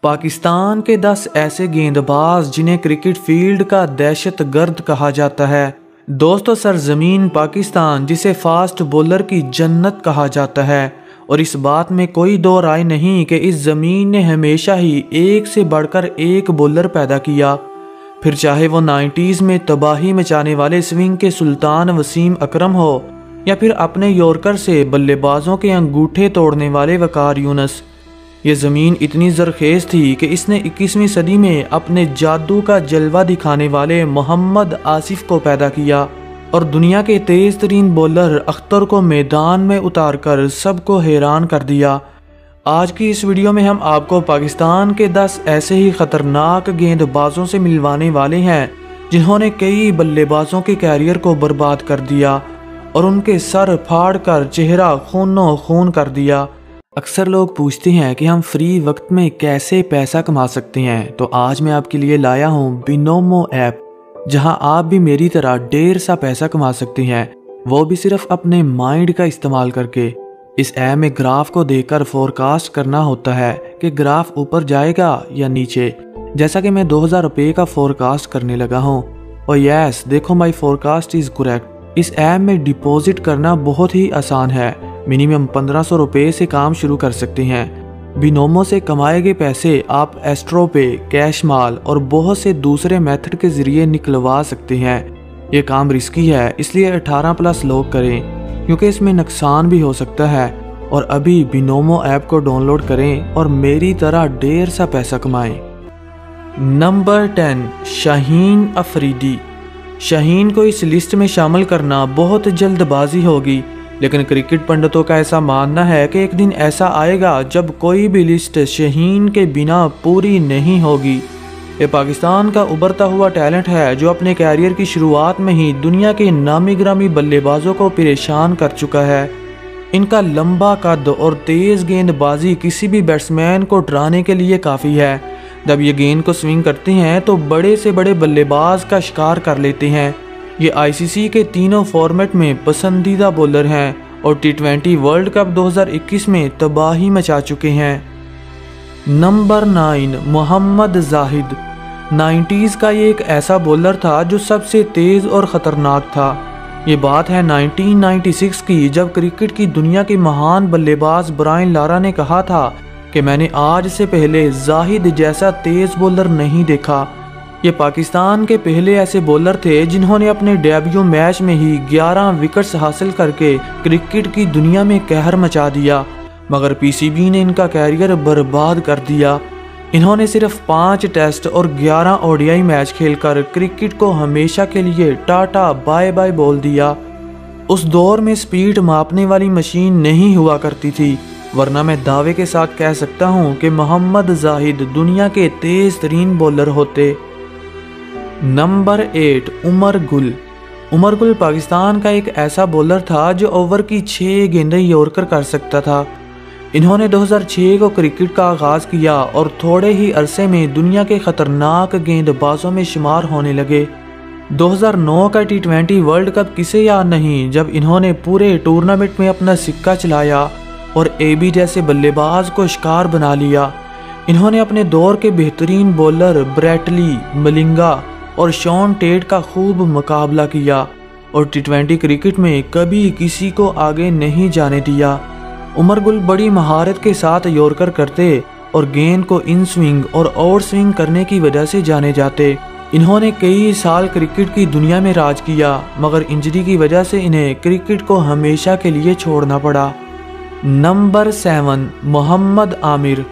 पाकिस्तान के 10 ऐसे गेंदबाज जिन्हें क्रिकेट फील्ड का दहशतगर्द कहा जाता है। दोस्तों, सरजमीन पाकिस्तान जिसे फास्ट बॉलर की जन्नत कहा जाता है और इस बात में कोई दो राय नहीं कि इस ज़मीन ने हमेशा ही एक से बढ़कर एक बॉलर पैदा किया, फिर चाहे वो 90s में तबाही मचाने वाले स्विंग के सुल्तान वसीम अकरम हो या फिर अपने यॉर्कर से बल्लेबाजों के अंगूठे तोड़ने वाले वकार यूनुस। ये ज़मीन इतनी ज़रखेज़ थी कि इसने 21वीं सदी में अपने जादू का जलवा दिखाने वाले मोहम्मद आसिफ को पैदा किया और दुनिया के तेज़ तरीन बॉलर अख्तर को मैदान में उतार कर सबको हैरान कर दिया। आज की इस वीडियो में हम आपको पाकिस्तान के 10 ऐसे ही ख़तरनाक गेंदबाजों से मिलवाने वाले हैं जिन्होंने कई बल्लेबाजों के कैरियर को बर्बाद कर दिया और उनके सर फाड़ कर चेहरा खूनो खून कर दिया। अक्सर लोग पूछते हैं कि हम फ्री वक्त में कैसे पैसा कमा सकते हैं, तो आज मैं आपके लिए लाया हूँ बिनोमो ऐप, जहां आप भी मेरी तरह ढेर सा पैसा कमा सकते हैं, वो भी सिर्फ अपने माइंड का इस्तेमाल करके। इस ऐप में ग्राफ को देखकर फोरकास्ट करना होता है कि ग्राफ ऊपर जाएगा या नीचे। जैसा कि मैं 2000 रुपये का फोरकास्ट करने लगा हूँ और यस, देखो माई फोरकास्ट इज़ करेक्ट। इस ऐप में डिपॉजिट करना बहुत ही आसान है। मिनिमम 1500 रुपये से काम शुरू कर सकते हैं। बिनोमो से कमाए गए पैसे आप एस्ट्रो पे, कैश माल और बहुत से दूसरे मेथड के ज़रिए निकलवा सकते हैं। ये काम रिस्की है, इसलिए 18+ लोग करें क्योंकि इसमें नुकसान भी हो सकता है। और अभी बिनोमो ऐप को डाउनलोड करें और मेरी तरह ढेर सा पैसा कमाएं। नंबर 10, शाहीन अफरीदी। शाहीन को इस लिस्ट में शामिल करना बहुत जल्दबाजी होगी, लेकिन क्रिकेट पंडितों का ऐसा मानना है कि एक दिन ऐसा आएगा जब कोई भी लिस्ट शाहीन के बिना पूरी नहीं होगी। ये पाकिस्तान का उभरता हुआ टैलेंट है जो अपने कैरियर की शुरुआत में ही दुनिया के नामी गिरामी बल्लेबाजों को परेशान कर चुका है। इनका लंबा कद और तेज़ गेंदबाजी किसी भी बैट्समैन को डराने के लिए काफ़ी है। जब ये गेंद को स्विंग करते हैं तो बड़े से बड़े बल्लेबाज का शिकार कर लेते हैं। ये आईसीसी के तीनों फॉर्मेट में पसंदीदा बॉलर हैं और T20 वर्ल्ड कप 2021 में तबाही मचा चुके हैं। नंबर 9, मोहम्मद जाहिद। 90s का ये एक ऐसा बॉलर था जो सबसे तेज़ और ख़तरनाक था। ये बात है 1996 की, जब क्रिकेट की दुनिया के महान बल्लेबाज ब्रायन लारा ने कहा था कि मैंने आज से पहले जाहिद जैसा तेज़ बॉलर नहीं देखा। ये पाकिस्तान के पहले ऐसे बॉलर थे जिन्होंने अपने डेब्यू मैच में ही 11 विकेट्स हासिल करके क्रिकेट की दुनिया में कहर मचा दिया, मगर पीसीबी ने इनका कैरियर बर्बाद कर दिया। इन्होंने सिर्फ 5 टेस्ट और 11 ओडीआई मैच खेलकर क्रिकेट को हमेशा के लिए टाटा बाय बाय बोल दिया। उस दौर में स्पीड मापने वाली मशीन नहीं हुआ करती थी, वरना मैं दावे के साथ कह सकता हूँ कि मोहम्मद जाहिद दुनिया के तेज़ तरीन बॉलर होते। नंबर 8, उमर गुल। उमर गुल पाकिस्तान का एक ऐसा बॉलर था जो ओवर की 6 गेंदें यॉर्कर कर सकता था। इन्होंने 2006 को क्रिकेट का आगाज़ किया और थोड़े ही अरसे में दुनिया के ख़तरनाक गेंदबाजों में शुमार होने लगे। 2009 का T20 वर्ल्ड कप किसे याद नहीं, जब इन्होंने पूरे टूर्नामेंट में अपना सिक्का चलाया और AB जैसे बल्लेबाज को शिकार बना लिया। इन्होंने अपने दौर के बेहतरीन बॉलर ब्रैटली, मलिंगा और शॉन टेट का खूब मुकाबला किया और T20 क्रिकेट में कभी किसी को आगे नहीं जाने दिया। उमर गुल बड़ी महारत के साथ यॉर्कर करते और गेंद को इन स्विंग और आउट स्विंग करने की वजह से जाने जाते। इन्होंने कई साल क्रिकेट की दुनिया में राज किया, मगर इंजरी की वजह से इन्हें क्रिकेट को हमेशा के लिए छोड़ना पड़ा। नंबर 7, मोहम्मद आमिर।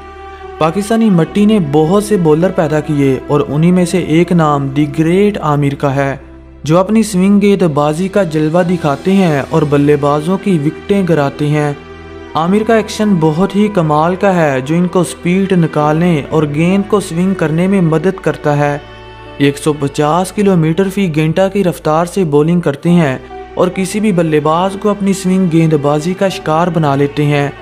पाकिस्तानी मट्टी ने बहुत से बॉलर पैदा किए और उन्हीं में से एक नाम दी ग्रेट आमिर का है, जो अपनी स्विंग गेंदबाजी का जलवा दिखाते हैं और बल्लेबाजों की विकेटें गिराते हैं। आमिर का एक्शन बहुत ही कमाल का है जो इनको स्पीड निकालने और गेंद को स्विंग करने में मदद करता है। 150 किलोमीटर फी घंटा की रफ्तार से बॉलिंग करते हैं और किसी भी बल्लेबाज को अपनी स्विंग गेंदबाजी का शिकार बना लेते हैं।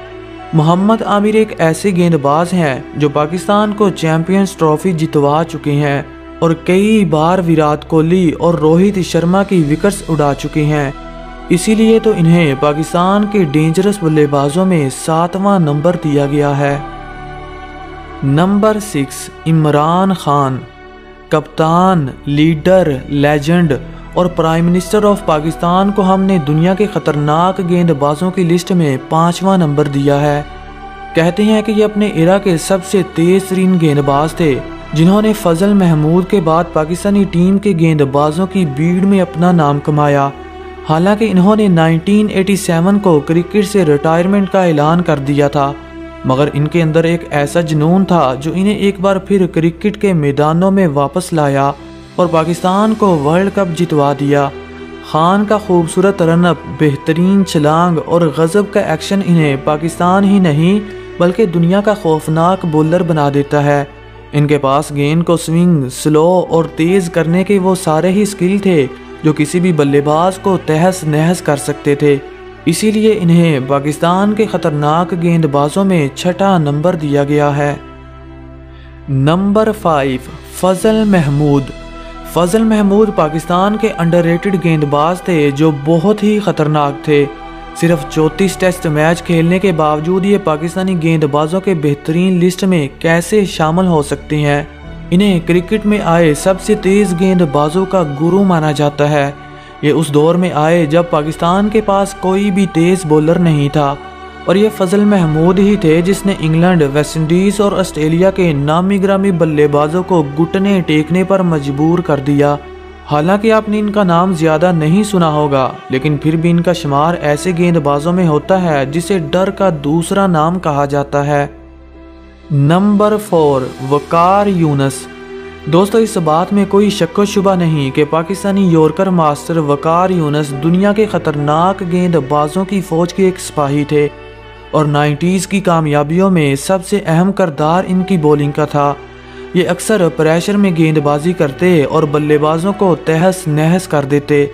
मोहम्मद आमिर एक ऐसे गेंदबाज हैं जो पाकिस्तान को चैंपियंस ट्रॉफी जितवा चुके हैं और कई बार विराट कोहली और रोहित शर्मा की विकेट्स उड़ा चुके हैं। इसीलिए तो इन्हें पाकिस्तान के डेंजरस बल्लेबाजों में 7वां नंबर दिया गया है। नंबर 6 इमरान खान। कप्तान, लीडर, लेजेंड और प्राइम मिनिस्टर ऑफ पाकिस्तान को हमने दुनिया के खतरनाक गेंदबाजों की लिस्ट में 5वां नंबर दिया है। कहते हैं कि ये अपने इरा के सबसे तेज तरीन गेंदबाज थे, जिन्होंने फजल महमूद के बाद पाकिस्तानी टीम के गेंदबाजों की भीड़ में अपना नाम कमाया। हालांकि इन्होंने 1987 को क्रिकेट से रिटायरमेंट का ऐलान कर दिया था, मगर इनके अंदर एक ऐसा जुनून था जो इन्हें एक बार फिर क्रिकेट के मैदानों में वापस लाया और पाकिस्तान को वर्ल्ड कप जितवा दिया। खान का खूबसूरत रनअप, बेहतरीन छलांग और गजब का एक्शन इन्हें पाकिस्तान ही नहीं बल्कि दुनिया का खौफनाक बॉलर बना देता है। इनके पास गेंद को स्विंग, स्लो और तेज करने के वो सारे ही स्किल थे जो किसी भी बल्लेबाज को तहस नहस कर सकते थे। इसीलिए इन्हें पाकिस्तान के खतरनाक गेंदबाजों में 6ठा नंबर दिया गया है। नंबर 5 फजल महमूद। फजल महमूद पाकिस्तान के अंडररेटेड गेंदबाज थे जो बहुत ही खतरनाक थे। सिर्फ 34 टेस्ट मैच खेलने के बावजूद ये पाकिस्तानी गेंदबाजों के बेहतरीन लिस्ट में कैसे शामिल हो सकते हैं। इन्हें क्रिकेट में आए सबसे तेज गेंदबाजों का गुरु माना जाता है। ये उस दौर में आए जब पाकिस्तान के पास कोई भी तेज बॉलर नहीं था और ये फजल महमूद ही थे जिसने इंग्लैंड, वेस्ट इंडीज और ऑस्ट्रेलिया के नामी ग्रामी बल्लेबाजों को घुटने टेकने पर मजबूर कर दिया। हालांकि आपने इनका नाम ज़्यादा नहीं सुना होगा, लेकिन फिर भी इनका शुमार ऐसे गेंदबाजों में होता है जिसे डर का दूसरा नाम कहा जाता है। नंबर 4 वकार यूनुस। दोस्तों, इस बात में कोई शक्को शुबा नहीं कि पाकिस्तानी यॉर्कर मास्टर वकार यूनुस दुनिया के खतरनाक गेंदबाजों की फौज के एक सिपाही थे और 90s की कामयाबियों में सबसे अहम किरदार इनकी बॉलिंग का था। ये अक्सर प्रेशर में गेंदबाजी करते और बल्लेबाजों को तहस नहस कर देते।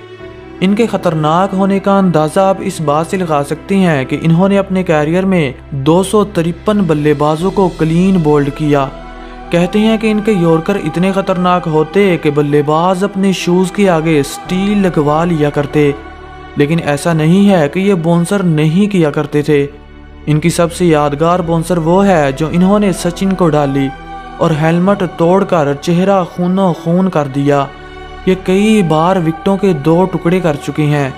इनके खतरनाक होने का अंदाज़ा आप इस बात से लगा सकते हैं कि इन्होंने अपने कैरियर में 253 बल्लेबाजों को क्लीन बोल्ड किया। कहते हैं कि इनके यॉर्कर इतने खतरनाक होते कि बल्लेबाज अपने शूज़ के आगे स्टील लगवा लिया करते, लेकिन ऐसा नहीं है कि ये बाउंसर नहीं किया करते थे। इनकी सबसे यादगार बाउंसर वो है जो इन्होंने सचिन को डाली और हेलमेट तोड़कर चेहरा खूनो खून कर दिया। ये कई बार विकेटों के 2 टुकड़े कर चुके हैं।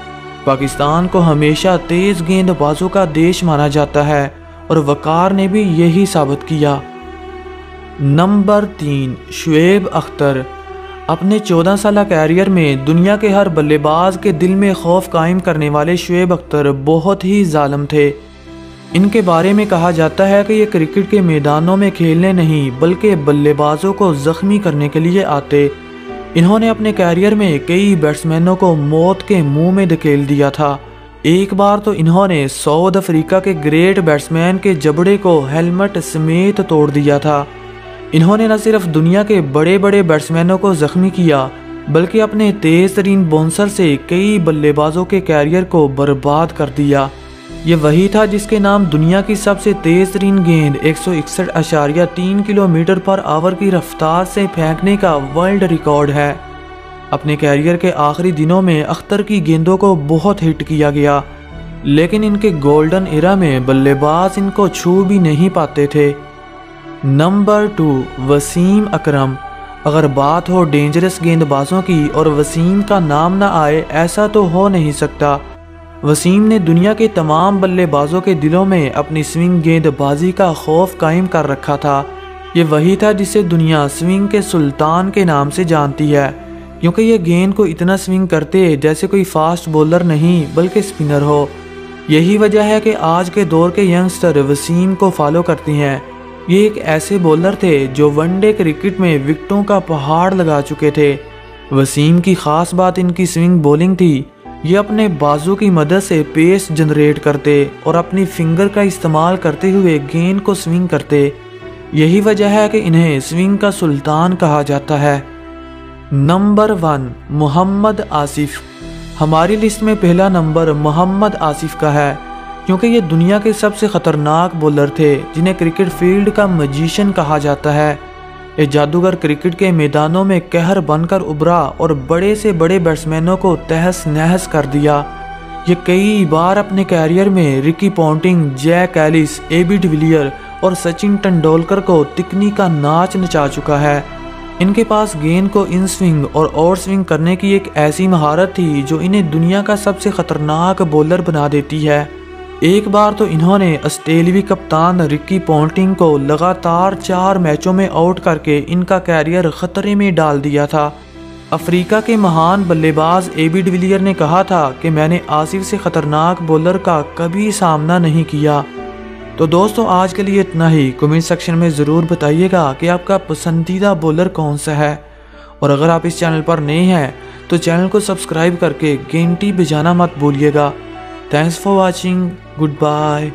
पाकिस्तान को हमेशा तेज गेंदबाजों का देश माना जाता है और वकार ने भी यही साबित किया। नंबर 3 शुएब अख्तर। अपने 14 साल कैरियर में दुनिया के हर बल्लेबाज के दिल में खौफ कायम करने वाले शुएब अख्तर बहुत ही जालिम थे। इनके बारे में कहा जाता है कि ये क्रिकेट के मैदानों में खेलने नहीं बल्कि बल्लेबाजों को जख्मी करने के लिए आते। इन्होंने अपने कैरियर में कई बैट्समैनों को मौत के मुंह में धकेल दिया था। एक बार तो इन्होंने साउथ अफ्रीका के ग्रेट बैट्समैन के जबड़े को हेलमेट समेत तोड़ दिया था। इन्होंने न सिर्फ दुनिया के बड़े बड़े बैट्समैनों को जख्मी किया बल्कि अपने तेज तरीन बाउंसर से कई बल्लेबाजों के कैरियर को बर्बाद कर दिया। ये वही था जिसके नाम दुनिया की सबसे तेज तरीन गेंद 161.3 किलोमीटर पर आवर की रफ्तार से फेंकने का वर्ल्ड रिकॉर्ड है। अपने कैरियर के आखिरी दिनों में अख्तर की गेंदों को बहुत हिट किया गया, लेकिन इनके गोल्डन एरा में बल्लेबाज इनको छू भी नहीं पाते थे। नंबर 2 वसीम अकरम। अगर बात हो डेंजरस गेंदबाजों की और वसीम का नाम ना आए ऐसा तो हो नहीं सकता। वसीम ने दुनिया के तमाम बल्लेबाजों के दिलों में अपनी स्विंग गेंदबाजी का खौफ कायम कर रखा था। ये वही था जिसे दुनिया स्विंग के सुल्तान के नाम से जानती है, क्योंकि ये गेंद को इतना स्विंग करते जैसे कोई फास्ट बॉलर नहीं बल्कि स्पिनर हो। यही वजह है कि आज के दौर के यंगस्टर वसीम को फॉलो करते हैं। ये एक ऐसे बॉलर थे जो वनडे क्रिकेट में विकेटों का पहाड़ लगा चुके थे। वसीम की खास बात इनकी स्विंग बॉलिंग थी। ये अपने बाजू की मदद से पेस जनरेट करते और अपनी फिंगर का इस्तेमाल करते हुए गेंद को स्विंग करते। यही वजह है कि इन्हें स्विंग का सुल्तान कहा जाता है। नंबर 1 मोहम्मद आसिफ। हमारी लिस्ट में पहला नंबर मोहम्मद आसिफ का है, क्योंकि ये दुनिया के सबसे खतरनाक बॉलर थे जिन्हें क्रिकेट फील्ड का मैजिशियन कहा जाता है। ये जादूगर क्रिकेट के मैदानों में कहर बनकर उभरा और बड़े से बड़े बैट्समैनों को तहस नहस कर दिया। ये कई बार अपने कैरियर में Ricky Ponting, Jack Ellis, AB de Villiers और सचिन तेंदुलकर को तिकनी का नाच नचा चुका है। इनके पास गेंद को इन स्विंग और आउट स्विंग करने की एक ऐसी महारत थी जो इन्हें दुनिया का सबसे खतरनाक बॉलर बना देती है। एक बार तो इन्होंने ऑस्ट्रेलियावी कप्तान रिकी पॉन्टिंग को लगातार 4 मैचों में आउट करके इनका कैरियर खतरे में डाल दिया था। अफ्रीका के महान बल्लेबाज एबी डिविलियर ने कहा था कि मैंने आसिफ से खतरनाक बॉलर का कभी सामना नहीं किया। तो दोस्तों आज के लिए इतना ही। कमेंट सेक्शन में ज़रूर बताइएगा कि आपका पसंदीदा बॉलर कौन सा है, और अगर आप इस चैनल पर नए हैं तो चैनल को सब्सक्राइब करके घंटी बजाना मत भूलिएगा। Thanks for watching. Good bye.